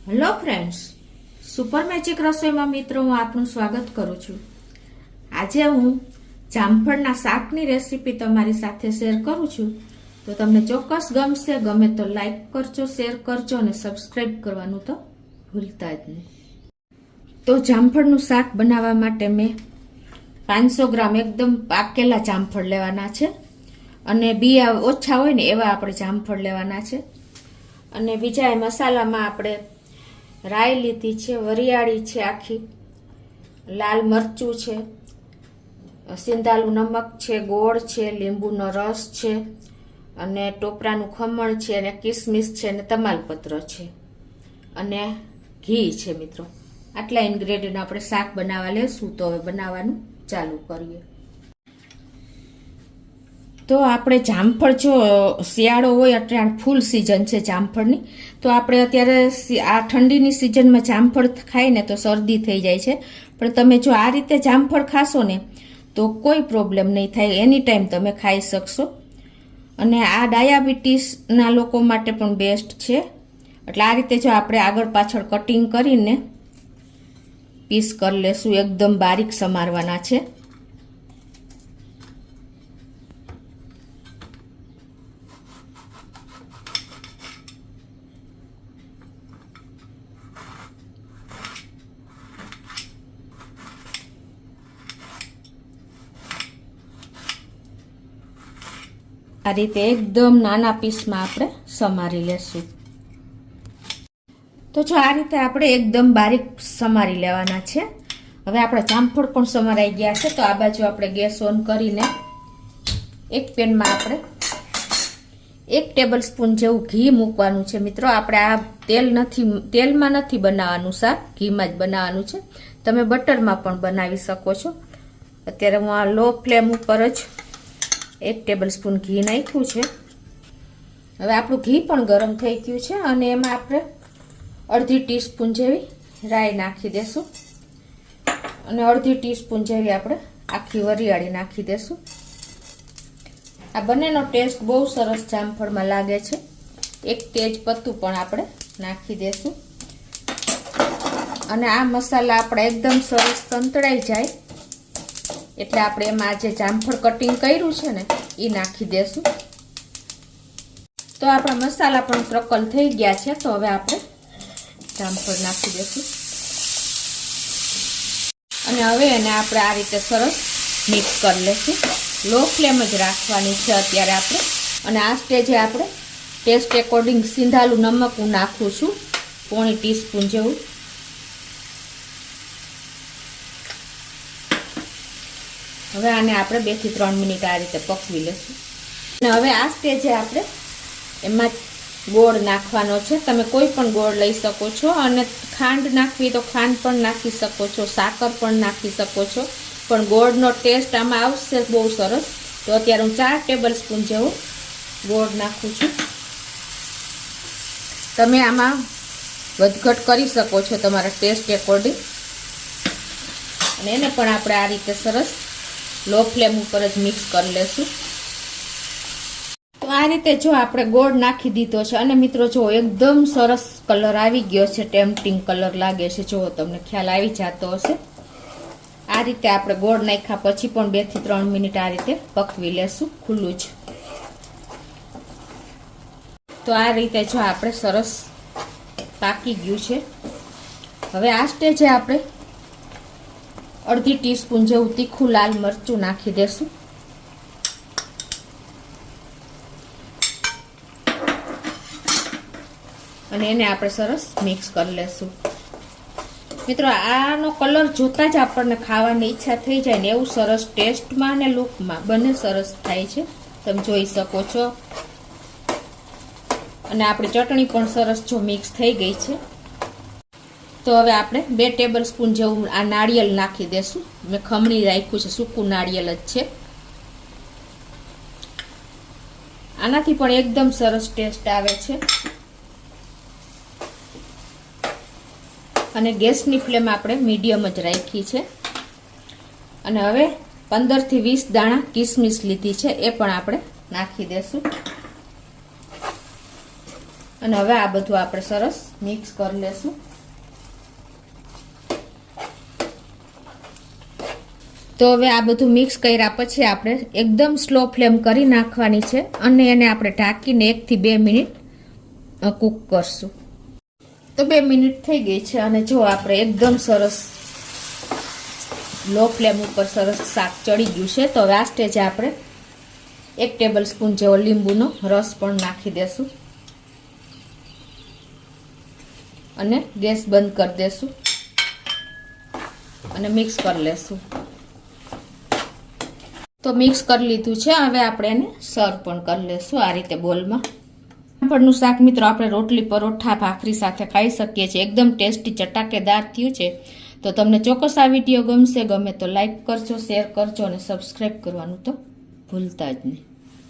Hello friends, super magic રસોઈમાં મિત્રો હું આપનું સ્વાગત કરું છું। આજે હું જામફળના શાકની રેસીપી તમારી સાથે શેર કરું છું। તો તમને ચોક્કસ ગમશે, ગમે તો લાઈક કરજો, શેર કરજો અને સબસ્ક્રાઈબ કરવાનું તો ભૂલતા જ નહીં। તો જામફળનું શાક બનાવવા માટે મેં 500 ગ્રામ એકદમ પાકેલા જામફળ લેવાના છે અને બિયા ઓછા હોય ને એવા આપણે જામફળ લેવાના છે। અને બીજા એ મસાલામાં આપણે રાઈ લીધી છે, વરિયાળી છે, આખી લાલ મરચું છે, સિંધાલું નમક છે, ગોળ છે, લીંબુનો રસ છે અને ટોપરાનું ખમણ છે અને કિસમિસ છે અને તમાલપત્ર છે અને ઘી છે। મિત્રો આટલા ઇન્ગ્રેડિયન્ટ આપણે શાક બનાવવા લેશું। તો હવે બનાવવાનું ચાલુ કરીએ। તો આપણે જામફળ, જો શિયાળો હોય એટલે ફૂલ સિઝન છે જામફળની, તો આપણે અત્યારે આ ઠંડીની સિઝનમાં જામફળ ખાઈએ ને તો શરદી થઈ જાય છે, પણ તમે જો આ રીતે જામફળ ખાશો ને તો કોઈ પ્રોબ્લેમ નહીં થાય, એની ટાઈમ તમે ખાઈ શકશો। અને આ ડાયાબિટીસના લોકો માટે પણ બેસ્ટ છે। એટલે આ રીતે જો આપણે આગળ પાછળ કટિંગ કરીને પીસ કરી લેશું, એકદમ બારીક સમારવાના છે। આ રીતે એકદમ નાના પીસમાં આપણે સમારી લેશું। તો જો આ રીતે આપણે એકદમ બારીક સમારી લેવાના છે। હવે આપણા જામફળ પણ સમારાઈ ગયા છે। તો આ બાજુ આપણે ગેસ ઓન કરીને એક પેનમાં આપણે 1 ટેબલ સ્પૂન જેવું ઘી મૂકવાનું છે। મિત્રો આપણે આ તેલમાં નથી બનાવવાનું શાક, ઘીમાં જ બનાવવાનું છે। તમે બટરમાં પણ બનાવી શકો છો। અત્યારે હું આ લો ફ્લેમ ઉપર જ 1 ટેબલ સ્પૂન ઘી નાખ્યું છે। હવે આપણું ઘી પણ ગરમ થઈ ગયું છે અને એમાં આપણે અડધી ટીસ્પૂન જેવી રાઈ નાખી દેશું અને અડધી ટીસ્પૂન જેવી આપણે આખી વરિયાળી નાખી દેશું। આ બંનેનો ટેસ્ટ બહુ સરસ જામફળમાં લાગે છે। એક તેજ પત્તું પણ આપણે નાખી દેશું અને આ મસાલા આપણે એકદમ સરસ સંતળાઈ જાય એટલે આપણે એમાં જે જામફળ કટિંગ કર્યું છે ને એ નાખી દેશું। તો આપણા મસાલા પણ ક્રકલ થઈ ગયા છે। તો હવે આપણે જામફળ નાખી દેશું અને હવે એને આપણે આ રીતે સરસ મિક્સ કરી લેશું। લો ફ્લેમ જ રાખવાની છે અત્યારે આપણે। અને આ સ્ટેજે આપણે ટેસ્ટ એકોર્ડિંગ સિંધાલું નમક હું નાખું છું, 1/4 ટીસ્પૂન જેવું। હવે આને આપણે 2 થી 3 મિનિટ આ રીતે પકવી લેશું અને હવે આ સ્ટેજે આપણે એમાં ગોળ નાખવાનો છે। તમે કોઈ પણ ગોળ લઈ શકો છો અને ખાંડ નાખવી તો ખાંડ પણ નાખી શકો છો, સાકર પણ નાખી શકો છો, પણ ગોળનો ટેસ્ટ આમાં આવશે બહુ સરસ। તો અત્યારે હું 4 ટેબલ સ્પૂન જેવો ગોળ નાખું છું। તમે આમાં વધઘટ કરી શકો છો તમારા ટેસ્ટ એકોર્ડિંગ। અને એને પણ આપણે આ રીતે સરસ લો ફ્લેમ ઉપર જ મિક્સ કરી લેશું। તો આ રીતે જો આપણે ગોળ નાખી દીધો છે અને મિત્રો જો એકદમ સરસ કલર આવી ગયો છે, ટેમ્પટિંગ કલર લાગે છે, જો તમને ખ્યાલ આવી જતો હશે। આ રીતે આપણે ગોળ નાખ્યા પછી પણ 2 થી 3 મિનિટ આ રીતે પકવી લેશું ખુલ્લું જ। તો આ રીતે જો આપણે સરસ પાકી ગયું છે। હવે આ સ્ટેજે આપણે અડધી ટીસ્પૂન જેવું તીખું લાલ મરચું નાખી દેશું અને એને આપણે સરસ મિક્સ કરી લેશું। મિત્રો આનો કલર જોતા જ આપણને ખાવાની ઈચ્છા થઈ જાય ને એવું સરસ ટેસ્ટમાં અને લુકમાં બંને સરસ થાય છે, તમે જોઈ શકો છો। અને આપણી ચટણી પણ સરસ જો મિક્સ થઈ ગઈ છે। તો હવે આપણે 2 ટેબલ સ્પૂન જેવું આ નાળિયેર નાખી દેશું। મેં ખમણી રાખ્યું છે, સૂકું નાળિયેર જ છે। આનાથી પણ એકદમ સરસ ટેસ્ટ આવે છે। અને ગેસની ફ્લેમ આપણે મીડિયમ જ રાખી છે। અને હવે 15 થી 20 દાણા કિસમિસ લીધી છે, એ પણ આપણે નાખી દેશું। અને હવે આ બધું આપણે સરસ મિક્સ કરી લેશું. તો હવે આ બધું મિક્સ કર્યા પછી આપણે એકદમ સ્લો ફ્લેમ કરી નાખવાની છે અને એને આપણે ઢાંકીને 1 થી 2 મિનિટ કૂક કરશું. તો 2 મિનિટ થઈ ગઈ છે અને જો આપણે એકદમ સરસ લો ફ્લેમ ઉપર સરસ શાક ચડી ગયું છે. તો હવે આ સ્ટેજે આપણે 1 ટેબલ સ્પૂન જેવો લીંબુનો રસ પણ નાખી દેશું અને ગેસ બંધ કરી દેશું અને મિક્સ કરી લેશું. તો મિક્સ કરી લીધું છે. હવે આપણે એને સર્વ પણ કરી લેશું આ રીતે બોલમાં. જામફળનું શાક મિત્રો આપણે રોટલી, પરોઠા, ભાખરી સાથે ખાઈ શકીએ છીએ. એકદમ ટેસ્ટી ચટાકેદાર થયું છે. તો તમને ચોક્કસ આ વિડીયો ગમે તો લાઈક કરજો, શેર કરજો અને સબસ્ક્રાઈબ કરવાનું તો ભૂલતા જ નહીં.